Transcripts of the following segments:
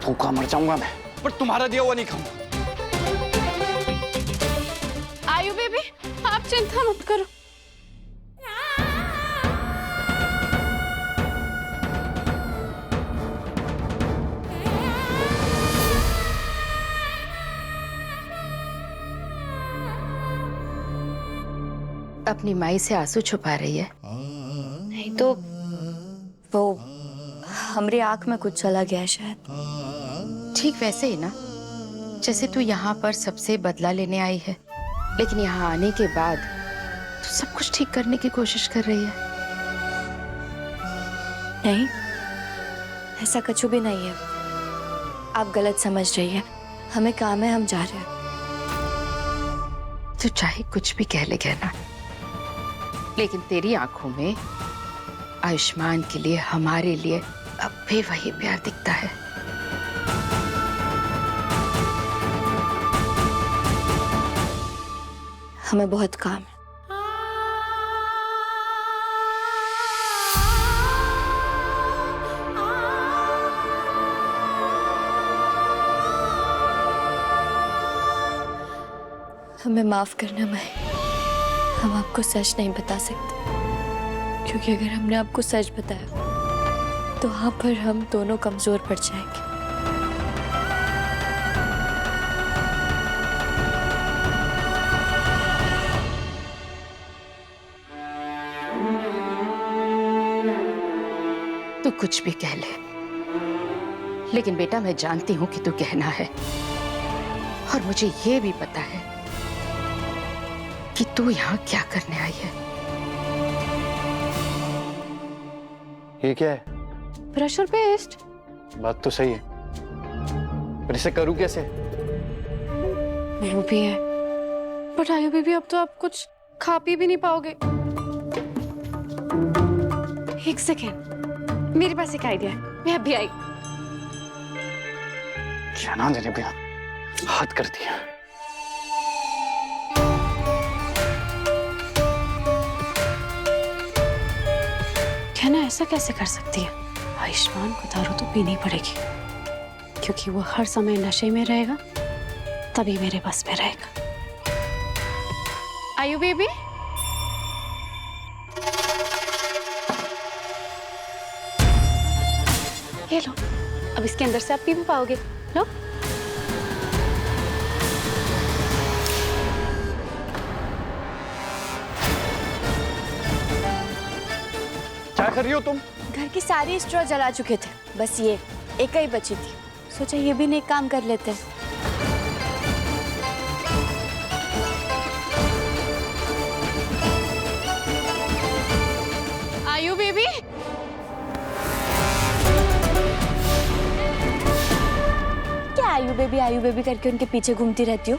भूखा मर जाऊंगा मैं, पर तुम्हारा दिया हुआ नहीं खाऊंगा। आयु बेबी, आप चिंता मत करो। अपनी माई से आंसू छुपा रही है। नहीं तो वो हमारी आंख में कुछ चला गया शायद। ठीक वैसे ही ना, जैसे तू यहाँ पर सबसे बदला लेने आई है, लेकिन यहाँ आने के बाद तू सब कुछ ठीक करने की कोशिश कर रही है। नहीं, ऐसा कुछ भी नहीं है। आप गलत समझ रही है। हमें काम है, हम जा रहे हैं। तू चाहे कुछ भी कह ले कहना, लेकिन तेरी आंखों में आयुष्मान के लिए, हमारे लिए अब भी वही प्यार दिखता है। हमें बहुत काम है। हमें माफ करना माई, हम आपको सच नहीं बता सकते, क्योंकि अगर हमने आपको सच बताया तो वहां पर हम दोनों कमजोर पड़ जाएंगे। तू कुछ भी कह ले, लेकिन बेटा मैं जानती हूं कि तू कहना है, और मुझे ये भी पता है कि तू यहाँ क्या करने आई है। ये क्या है? Pressure paste. बात तो सही है, पर इसे करूं कैसे? वो भी है, बट आयु बेबी अब तो आप कुछ खा पी भी नहीं पाओगे। एक सेकेंड, मेरे पास एक आइडिया है, मैं अभी आई। जाना देने पे हाथ कर दिया। क्या ना, ऐसा कैसे कर सकती है? आयुष्मान को दारू तो पीनी पड़ेगी, क्योंकि वो हर समय नशे में रहेगा, तभी मेरे बस में रहेगा। आयु बेबी, ये लो, अब इसके अंदर से आप पी भी पाओगे। लो। क्या कर रही हो तुम? घर की सारी स्ट्रॉ जला चुके थे, बस ये एक ही बची थी। सोचा ये भी नेक काम कर लेते हैं। आयु बेबी, क्या आयु बेबी करके उनके पीछे घूमती रहती हो?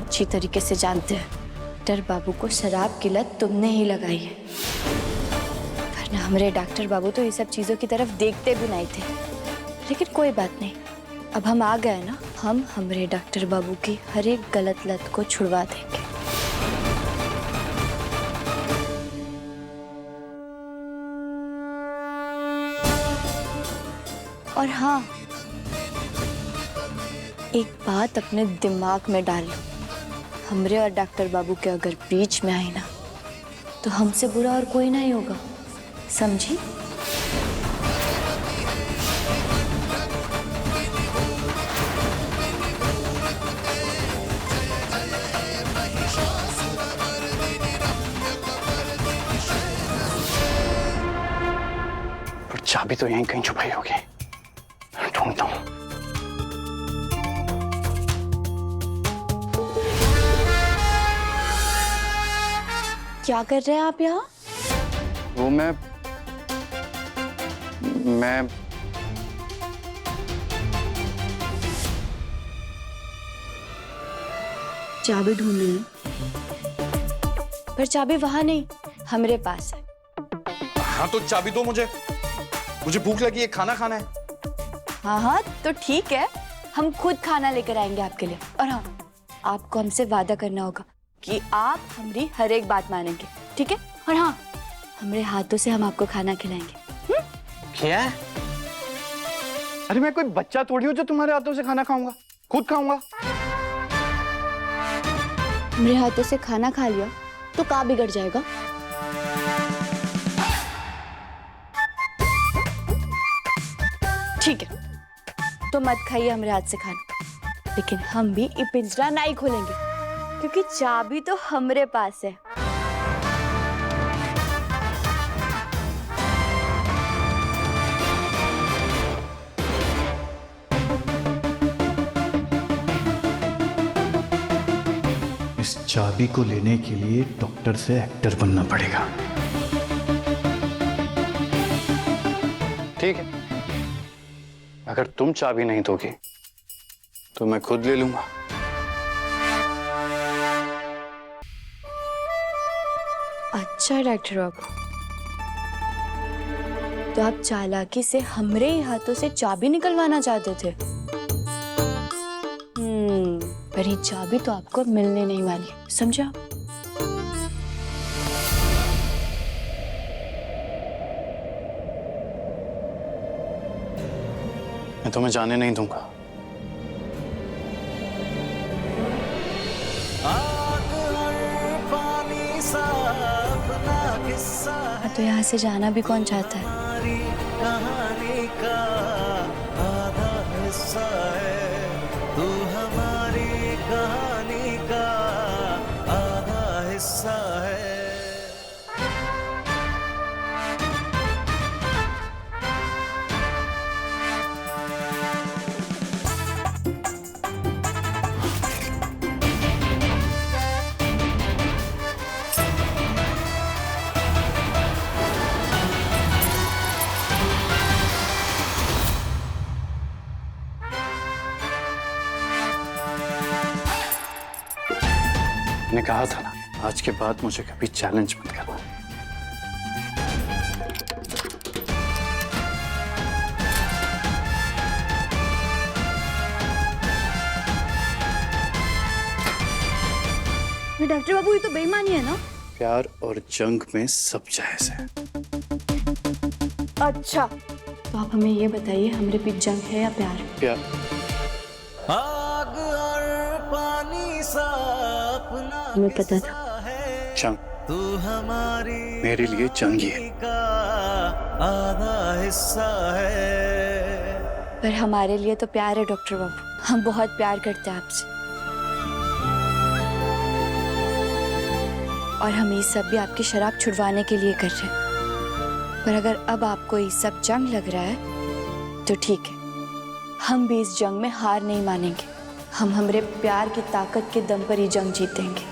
अच्छी तरीके से जानते हैं डॉक्टर बाबू को शराब की लत तुमने ही लगाई है, वरना हमारे डॉक्टर बाबू तो ये सब चीजों की तरफ देखते भी नहीं थे। लेकिन कोई बात नहीं, अब हम आ गए ना, हम हमारे डॉक्टर बाबू की हर एक गलत लत को छुड़वा देंगे। और हाँ, एक बात अपने दिमाग में डाल लो, हमरे और डॉक्टर बाबू के अगर बीच में आए ना, तो हमसे बुरा और कोई नहीं होगा, समझी? पर चाबी तो यहीं कहीं छुपाई होगी, ढूंढता हूँ। क्या कर रहे हैं आप यहाँ? वो मैं चाबी ढूंढ रही हूँ, पर चाबी वहां नहीं, हमारे पास है। हाँ तो चाबी दो मुझे भूख लगी है, खाना खाना है। हाँ हाँ तो ठीक है, हम खुद खाना लेकर आएंगे आपके लिए। और हाँ, आपको हमसे वादा करना होगा कि आप हमारी हर एक बात मानेंगे, ठीक है? और हाँ, हमारे हाथों से हम आपको खाना खिलाएंगे। क्या? अरे मैं कोई बच्चा थोड़ी हूँ जो तुम्हारे हाथों से खाना खाऊंगा, खुद खाऊंगा। मेरे हाथों से खाना खा लिया तो क्या बिगड़ जाएगा? ठीक है, तो मत खाइए हमारे हाथ से खाना, लेकिन हम भी ये पिंजरा नहीं खोलेंगे क्योंकि चाबी तो हमारे पास है। इस चाबी को लेने के लिए डॉक्टर से एक्टर बनना पड़ेगा। ठीक है, अगर तुम चाबी नहीं दोगे तो मैं खुद ले लूंगा। अच्छा डॉक्टर बाबू, तो आप चालाकी से हमरे ही हाथों से चाबी निकलवाना चाहते थे। पर ये चाबी तो आपको मिलने नहीं वाली, समझा? मैं तुम्हें जाने नहीं दूंगा। तो यहाँ से जाना भी कौन चाहता है? कहानी का आधा हिस्सा है, तू हमारी कहानी का आधा हिस्सा है। मैंने कहा था ना, आज के बाद मुझे कभी चैलेंज मत करना। डॉक्टर बाबू, ये तो बेईमानी है ना? प्यार और जंग में सब जायज है। अच्छा, तो आप हमें ये बताइए, हमारे बीच जंग है या प्यार? प्यार। आग और पानी सा अपना हमें पता था। जंग तू हमारी मेरे लिए जंगी है। का आधा हिस्सा है। पर हमारे लिए तो प्यार है डॉक्टर बाबू, हम बहुत प्यार करते हैं आपसे, और हम ये सब भी आपकी शराब छुड़वाने के लिए कर रहे हैं। पर अगर अब आपको ये सब जंग लग रहा है तो ठीक है, हम भी इस जंग में हार नहीं मानेंगे। हम हमारे प्यार की ताकत के दम पर ये जंग जीतेंगे।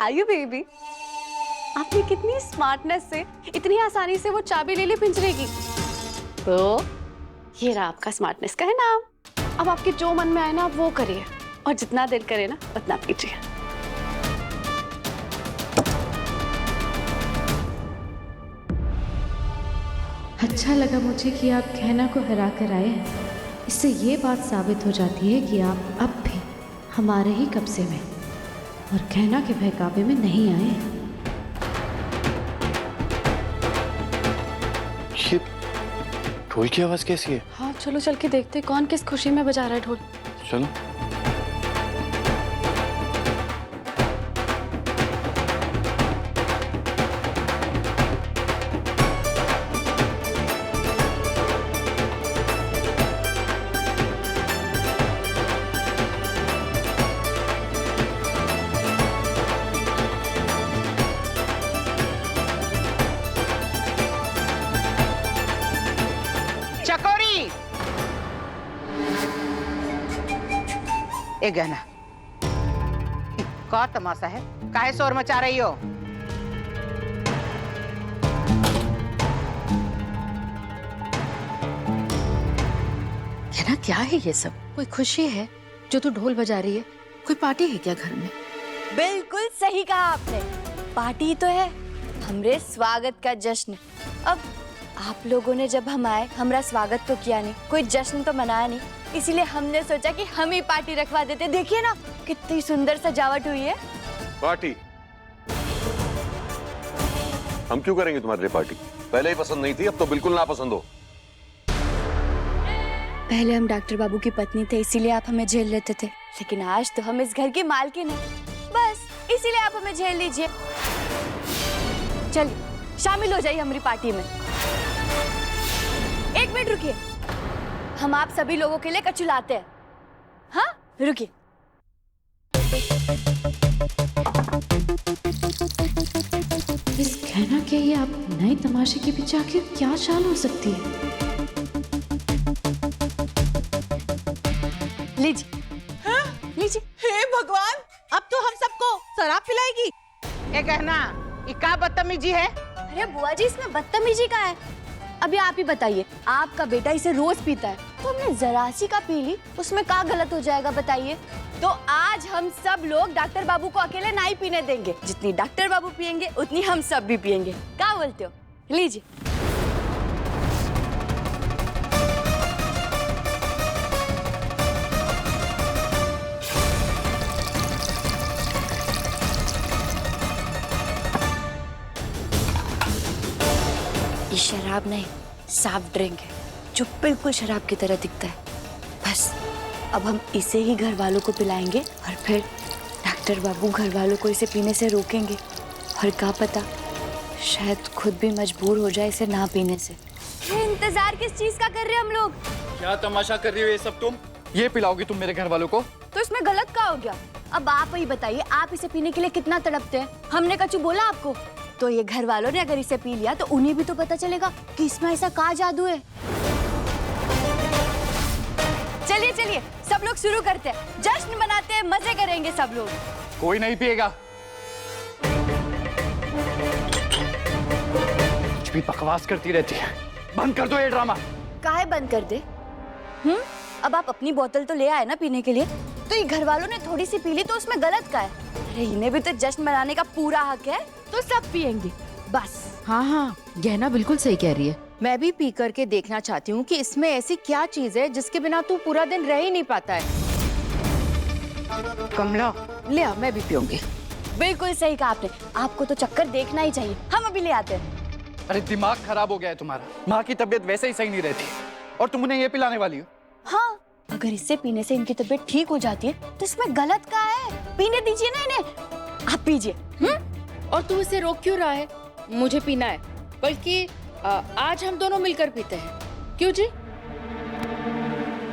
आयु बेबी, आपने कितनी स्मार्टनेस से इतनी आसानी से वो चाबी ले ली पिंजरे की। तो ये रहा आपका स्मार्टनेस का है नाम। अब आपके जो मन में आए ना, आप वो करिए, और जितना देर करे ना उतना पीजिए। अच्छा लगा मुझे कि आप कहना को हरा कर आए हैं। इससे ये बात साबित हो जाती है कि आप अब भी हमारे ही कब्जे में और कहना के बहकावे में नहीं आए। ये ढोल की आवाज कैसी है? हाँ चलो चल के देखते कौन किस खुशी में बजा रहा है ढोल। चलो। ए गहना, क्या तमाशा है? काहे शोर मचा रही हो? कहना क्या है ये सब? कोई खुशी है जो तू ढोल बजा रही है? कोई पार्टी है क्या घर में? बिल्कुल सही कहा आपने, पार्टी तो है, हमरे स्वागत का जश्न। अब आप लोगों ने जब हम आए, हमारा स्वागत तो किया नहीं, कोई जश्न तो मनाया नहीं, इसीलिए हमने सोचा कि हम ही पार्टी रखवा देते। देखिए ना कितनी सुंदर सजावट हुई है। पार्टी? हम क्यों करेंगे तुम्हारे लिए पार्टी? पहले ही पसंद नहीं थी, अब तो बिल्कुल नापसंद हो। पहले हम डॉक्टर बाबू की पत्नी थे, इसीलिए आप हमें झेल लेते थे, लेकिन आज तो हम इस घर की मालकिन हैं। बस इसीलिए आप हमें झेल लीजिए। चलिए शामिल हो जाइए हमारी पार्टी में। एक मिनट रुकिए, हम आप सभी लोगों के लिए कच्चू लाते हैं। हाँ रुकिए। इस कहना के ये आप नए तमाशे के पीछे आखिर क्या चाल हो सकती है? लीजिए। हाँ? लीजिए। हे भगवान, अब तो हम सबको शराब पिलाएगी। ए गहना, ये क्या बदतमीजी है? अरे बुआ जी, इसमें बदतमीजी का है? अभी आप ही बताइए, आपका बेटा इसे रोज पीता है, तो हमने जरा सी का पी ली, उसमें क्या गलत हो जाएगा बताइए? तो आज हम सब लोग डॉक्टर बाबू को अकेले नहीं पीने देंगे। जितनी डॉक्टर बाबू पियेंगे उतनी हम सब भी पियेंगे। क्या बोलते हो? लीजिए। ये शराब नहीं, सॉफ्ट ड्रिंक है, जो बिल्कुल शराब की तरह दिखता है। बस अब हम इसे ही घर वालों को पिलाएंगे और फिर डॉक्टर बाबू घर वालों को इसे पीने से रोकेंगे, और क्या पता शायद खुद भी मजबूर हो जाए इसे ना पीने से। ये इंतजार किस चीज का कर रहे हैं हम लोग? क्या तमाशा कर रही हो ये सब तुम? ये पिलाओगी तुम मेरे घर वालों को? तो इसमें गलत क्या हो गया? अब आप ही बताइए, आप इसे पीने के लिए कितना तड़पते हैं? हमने कचू बोला आपको? तो ये घर वालों ने अगर इसे पी लिया तो उन्हें भी तो पता चलेगा कि इसमें ऐसा क्या जादू है। चलिए चलिए सब लोग शुरू करते हैं, जश्न मनाते हैं, मजे करेंगे सब लोग। कोई नहीं पिएगा। कुछ भी बकवास करती रहती है, बंद कर दो ये ड्रामा। काहे बंद कर दे? अब आप अपनी बोतल तो ले आए ना पीने के लिए, तो ये घर वालों ने थोड़ी सी पी ली तो उसमें गलत का है? अरे इन्हें भी तो जश्न मनाने का पूरा हक है, तो सब पियेंगे बस। हाँ हाँ, गहना बिल्कुल सही कह रही है। मैं भी पी करके देखना चाहती हूँ कि इसमें ऐसी क्या चीज है जिसके बिना तू पूरा दिन रह ही नहीं पाता है। कमला ले आ, मैं भी पीऊंगी। बिल्कुल सही कहा आपने, आपको तो चक्कर देखना ही चाहिए। हम अभी ले आते हैं। अरे दिमाग खराब हो गया है तुम्हारा। माँ की तबीयत वैसे ही सही नहीं रहती और तुम उन्हें ये पिलाने वाली हो। हाँ, अगर इससे पीने से इनकी तबीयत ठीक हो जाती है तो इसमें गलत क्या है? पीने दीजिए ना इन्हें, आप पीजिए। और तू इसे रोक क्यों रहा है? मुझे पीना है, बल्कि आज हम दोनों मिलकर पीते हैं। क्यों जी?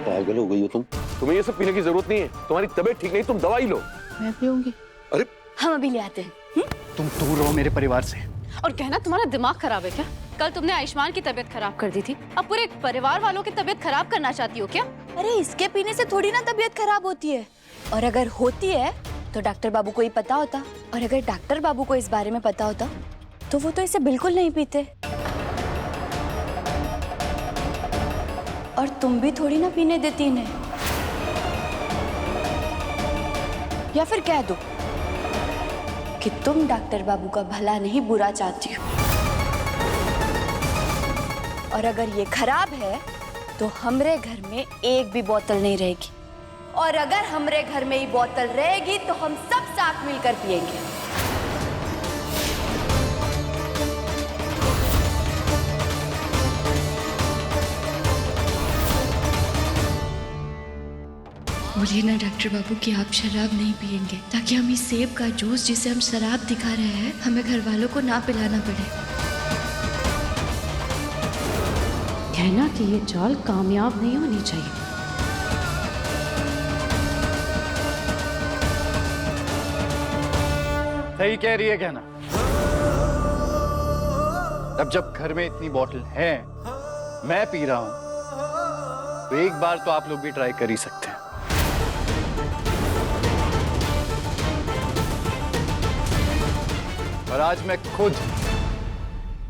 पागल हो गई हो तुम? तुम्हें ये सब पीने की जरूरत नहीं है। तुम्हारी तबीयत ठीक नहीं, तुम दवाई लो। मैं पीऊंगी। अरे हम अभी ले आते हैं। तुम दूर रहो मेरे परिवार से। और कहना तुम्हारा दिमाग खराब है क्या? कल तुमने आयुष्मान की तबीयत खराब कर दी थी, अब पूरे परिवार वालों की तबीयत खराब करना चाहती हो क्या? अरे इसके पीने से थोड़ी ना तबीयत खराब होती है, और अगर होती है तो डॉक्टर बाबू को ही पता होता, और अगर डॉक्टर बाबू को इस बारे में पता होता तो वो तो इसे बिल्कुल नहीं पीते। और तुम भी थोड़ी ना पीने देती इन्हें। या फिर कह दो कि तुम डॉक्टर बाबू का भला नहीं बुरा चाहती हो, और अगर ये खराब है तो हमरे घर में एक भी बोतल नहीं रहेगी, और अगर हमरे घर में ही बोतल रहेगी तो हम सब साथ मिलकर पिएंगे। बोलिए ना डॉक्टर बाबू कि आप शराब नहीं पिएंगे, ताकि हम इस सेब का जूस जिसे हम शराब दिखा रहे हैं हमें घर वालों को ना पिलाना पड़े। कहना कि ये चाल कामयाब नहीं होनी चाहिए। सही कह रही है कहना। अब जब घर में इतनी बोतल है, मैं पी रहा हूं, तो एक बार तो आप लोग भी ट्राई कर ही सकते हैं। और आज मैं खुद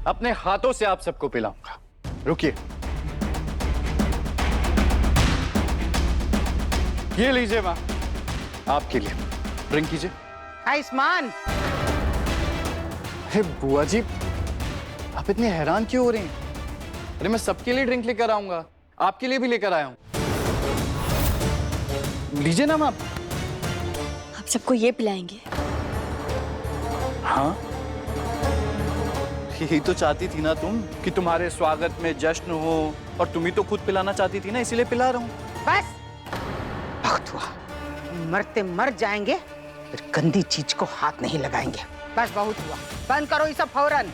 अपने हाथों से आप सबको पिलाऊंगा। रुकिए, ये लीजिए माँ, आपके लिए ड्रिंक कीजिए। आयुष्मान, अरे बुआ जी, आप इतने हैरान क्यों हो रही हैं? अरे मैं सबके लिए ड्रिंक लेकर आऊंगा, आपके लिए भी लेकर आया हूं। लीजिए ना माँ। आप सबको ये पिलाएंगे? हाँ, यही तो चाहती थी ना तुम कि तुम्हारे स्वागत में जश्न हो, और तुम ही तो खुद पिलाना चाहती थी ना, इसीलिए पिला रहा हूँ। बस बहुत हुआ, मरते मर जाएंगे, फिर गंदी चीज को हाथ नहीं लगाएंगे। बस बहुत हुआ, बंद करो ये सब फौरन।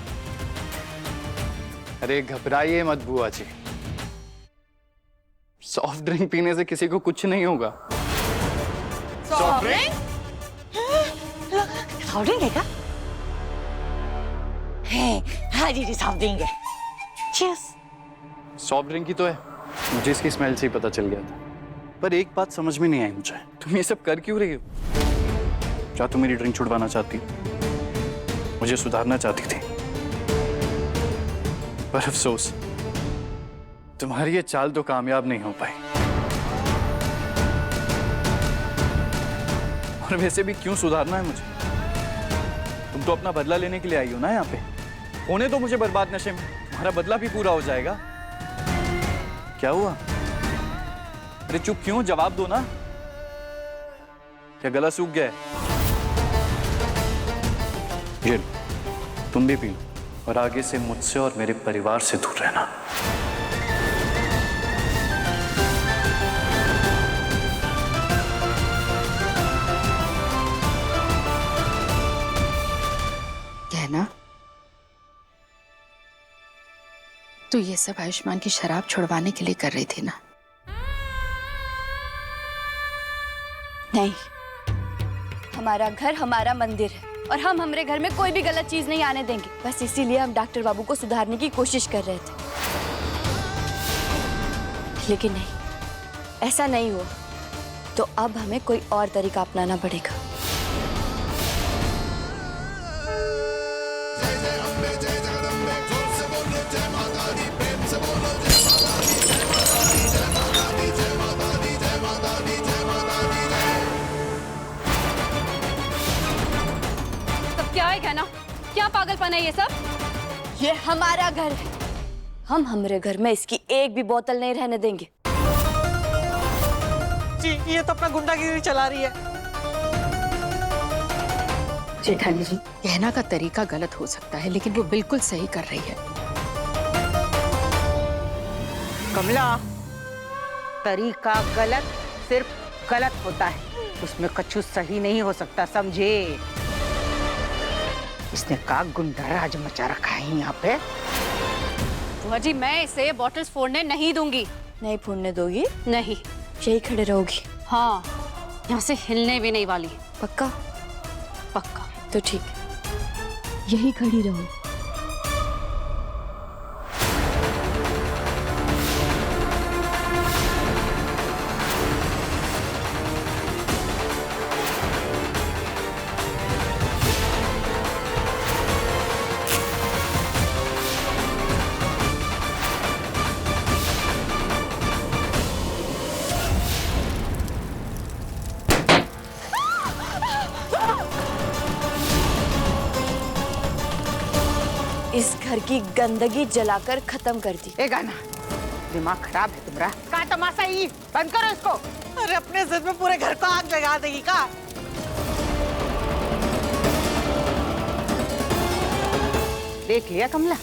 अरे घबराइए मत बुआ जी, सॉफ्ट ड्रिंक पीने से किसी को कुछ नहीं होगा। Soft drink? सॉफ्ट ड्रिंक है क्या? हाँ जी सॉफ्ट ड्रिंक है। चीयर्स। सॉफ्ट ड्रिंक ही तो है, मुझे इसकी स्मेल से ही पता चल गया था। पर एक बात समझ में नहीं आई मुझे, तुम ये सब कर क्यों रही हो? क्या तुम मेरी ड्रिंक छुड़वाना चाहती हो? मुझे सुधारना चाहती थी, पर अफसोस तुम्हारी ये चाल तो कामयाब नहीं हो पाई। और वैसे भी क्यों सुधारना है मुझे? तुम तो अपना बदला लेने के लिए आई हो ना यहाँ पे। होने दो मुझे बर्बाद नशे में, तुम्हारा बदला भी पूरा हो जाएगा। क्या हुआ? अरे चुप क्यों, जवाब दो ना। क्या गला सूख गया है? ये तुम भी पी लो, और आगे से मुझसे और मेरे परिवार से दूर रहना। कहना तू ये सब आयुष्मान की शराब छुड़वाने के लिए कर रही थी ना? नहीं, हमारा घर हमारा मंदिर है, और हम हमारे घर में कोई भी गलत चीज नहीं आने देंगे। बस इसीलिए हम डॉक्टर बाबू को सुधारने की कोशिश कर रहे थे। लेकिन नहीं, ऐसा नहीं हुआ, तो अब हमें कोई और तरीका अपनाना पड़ेगा। क्या है कहना? क्या पागलपन है ये सब? ये हमारा घर है, हम हमारे घर में इसकी एक भी बोतल नहीं रहने देंगे। जी ये तो अपना गुंडागिरी चला रही है। जेठानी जी, कहना का तरीका गलत हो सकता है, लेकिन वो बिल्कुल सही कर रही है। कमला, तरीका गलत सिर्फ गलत होता है, उसमें कछु सही नहीं हो सकता, समझे? इसने का गुंडा राज मचा रखा है यहाँ पे। बुआ जी, मैं इसे बॉटल्स फोड़ने नहीं दूंगी। नहीं फोड़ने दोगी? नहीं। यही खड़े रहोगी? हाँ, यहाँ से हिलने भी नहीं वाली। पक्का? पक्का। तो ठीक है, यही खड़ी रहो। इस घर की गंदगी जलाकर खत्म कर दी। ए गाना, दिमाग खराब है तुम्हारा? का तमाशा ही, बंद करो इसको। अरे अपने जिद में पूरे घर को आग लगा देगी का? देख लिया कमला,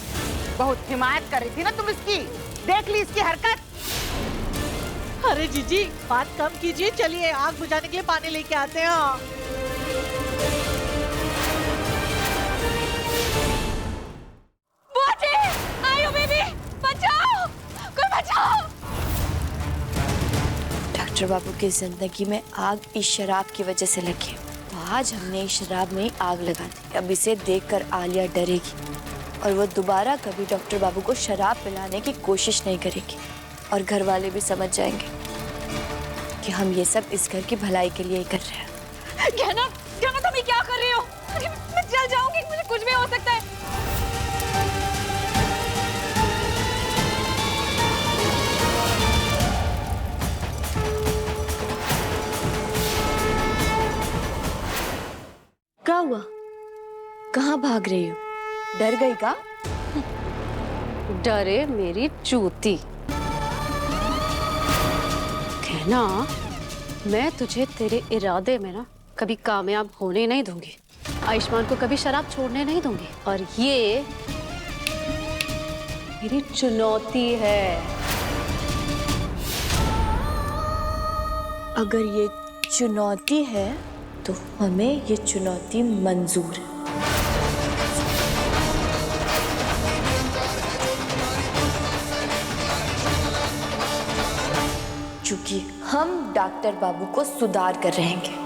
बहुत हिमायत कर रही थी ना तुम इसकी, देख ली इसकी हरकत। अरे जीजी बात कम कीजिए, चलिए आग बुझाने के लिए पानी लेके आते हैं। डॉक्टर बाबू की जिंदगी में आग इस शराब की वजह से लगी, तो आज हमने इस शराब में ही आग लगा दी। अब इसे देखकर आलिया डरेगी और वो दोबारा कभी डॉक्टर बाबू को शराब पिलाने की कोशिश नहीं करेगी, और घर वाले भी समझ जाएंगे कि हम ये सब इस घर की भलाई के लिए ही कर रहे हैं। कहना तुम ये क्या कर रही हो? मैं जल जाऊंगी, मुझे कुछ भी हो सकता है। क्या हुआ? कहाँ भाग रही हो? डर गई का? डरे मेरी चूती। कहना, मैं तुझे तेरे इरादे में ना कभी कामयाब होने नहीं दूंगी। आयुष्मान को कभी शराब छोड़ने नहीं दूंगी, और ये मेरी चुनौती है। अगर ये चुनौती है तो हमें ये चुनौती मंजूर है। क्योंकि हम डॉक्टर बाबू को सुधार कर रहेंगे।